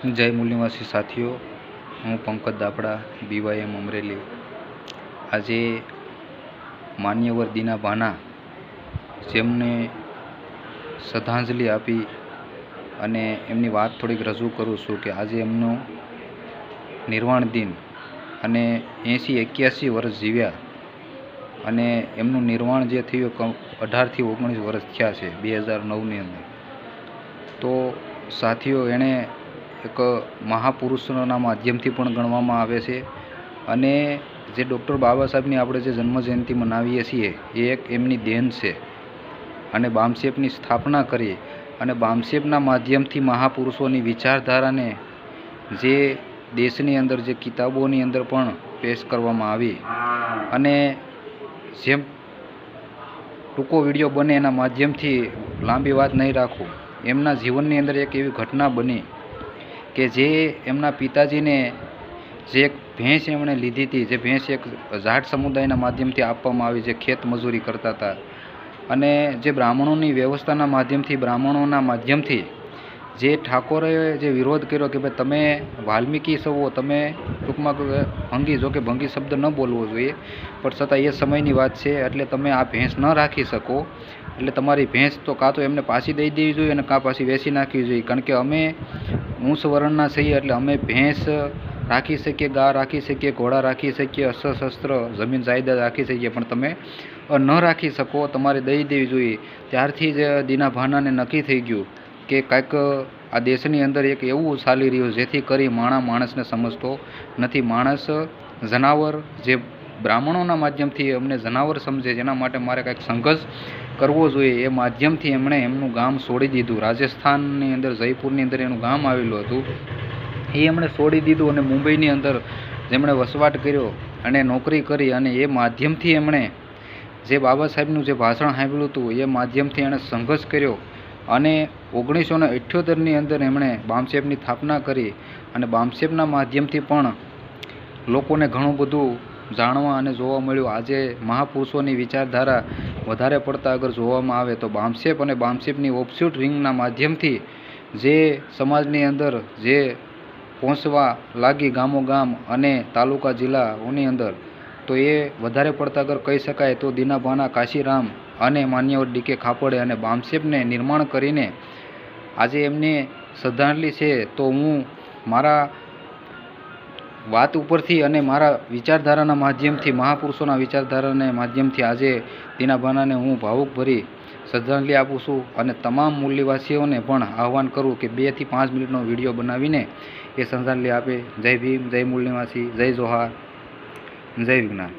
જય મૂલ્યવાસી સાથીઓ, હું પંકજ દાપડા, BYM અમરેલી. આજે માન્યવર દીના ભાના જેમને શ્રદ્ધાંજલિ આપી અને એમની વાત થોડીક રજૂ કરું છું કે આજે એમનો નિર્વાણ દિન અને 80-81 વર્ષ જીવ્યા અને એમનું નિર્વાણ જે થયું 18થી 19 વર્ષ થયા છે 2009ની અંદર. તો સાથીઓ, એણે એક મહાપુરુષના માધ્યમથી પણ ગણવામાં આવે છે અને જે ડૉક્ટર બાબા સાહેબની આપણે જે જન્મજયંતિ મનાવીએ છીએ એ એક એમની દેન છે. અને બામસેપની સ્થાપના કરી અને બામસેપના માધ્યમથી મહાપુરુષોની વિચારધારાને જે દેશની અંદર જે કિતાબોની અંદર પણ પેશ કરવામાં આવી અને જેમ ટૂંકો વિડીયો બને એના માધ્યમથી લાંબી વાત નહીં રાખું, એમના જીવનની અંદર એક એવી ઘટના બની કે જે એમના પિતાજીને જે એક ભેંસ એમણે લીધી હતી, જે ભેંસ એક જાટ સમુદાયના માધ્યમથી આપવામાં આવી, જે ખેત મજૂરી કરતા હતા અને જે બ્રાહ્મણોની વ્યવસ્થાના માધ્યમથી, બ્રાહ્મણોના માધ્યમથી જે ઠાકોરે જે વિરોધ કર્યો કે ભાઈ તમે વાલ્મીકી છો, તમે ટૂંકમાં ભંગી, જો કે ભંગી શબ્દ ન બોલવો જોઈએ પણ છતાં એ સમયની વાત છે, એટલે તમે આ ભેંસ ન રાખી શકો, એટલે તમારી ભેંસ તો કાં તો એમને પાછી દઈ દેવી જોઈએ અને કાં પાછી વેચી નાખવી જોઈએ, કારણ કે અમે ઊંચ વર્ણના છીએ એટલે અમે ભેંસ રાખી શકીએ, ગા રાખી શકીએ, ઘોડા રાખી શકીએ, અસ્ત્ર શસ્ત્ર જમીન જાયદાદ રાખી શકીએ, પણ તમે ન રાખી શકો, તમારે દઈ દેવી જોઈએ. ત્યારથી જ દીના ભાનાને નક્કી થઈ ગયું કે કાંઈક આ દેશની અંદર એક એવું ચાલી રહ્યું જેથી કરી માણસને સમજતો નથી. માણસ જનાવર, જે બ્રાહ્મણોના માધ્યમથી અમને જનાવર સમજે, જેના માટે મારે કાંઈક સંઘર્ષ કરવો જોઈએ, એ માધ્યમથી એમણે એમનું ગામ છોડી દીધું. રાજસ્થાનની અંદર જયપુરની અંદર એનું ગામ આવેલું હતું, એ એમણે છોડી દીધું અને મુંબઈની અંદર જેમણે વસવાટ કર્યો અને નોકરી કરી અને એ માધ્યમથી એમણે જે બાબા સાહેબનું જે ભાષણ સાંભળ્યું હતું એ માધ્યમથી એણે સંઘર્ષ કર્યો અને 1978ની અંદર એમણે બામસેપની સ્થાપના કરી અને બામસેપના માધ્યમથી પણ લોકોને ઘણું બધું જાણવા અને જોવા મળ્યું. આજે મહાપુરુષોની વિચારધારા વધારે પડતા અગર જોવામાં આવે તો બામસેપ અને બામસેપની ઓફશૂટ રિંગના માધ્યમથી જે સમાજની અંદર જે પહોંચવા લાગી ગામો ગામ અને તાલુકા જિલ્લાઓની અંદર, તો એ વધારે પડતા અગર કહી શકાય તો દીના ભાના, કાશીરામ અને માન્યવર DK ખાપડે અને બામસેપને નિર્માણ કરીને આજે એમને શ્રદ્ધાંજલિ છે. તો હું મારા વાત ઉપરથી અને મારા વિચારધારાના માધ્યમથી, મહાપુરુષોના વિચારધારાના માધ્યમથી આજે દીના ભાનાને હું ભાવુક ભરી શ્રદ્ધાંજલિ આપું છું અને તમામ મૂલ્યવાસીઓને પણ આહવાન કરું કે 2 થી 5 મિનિટનો વિડીયો બનાવીને એ શ્રદ્ધાંજલિ આપે. જય ભીમ, જય મૂલ્યવાસી, જય જોહાર, જય વિજ્ઞાન.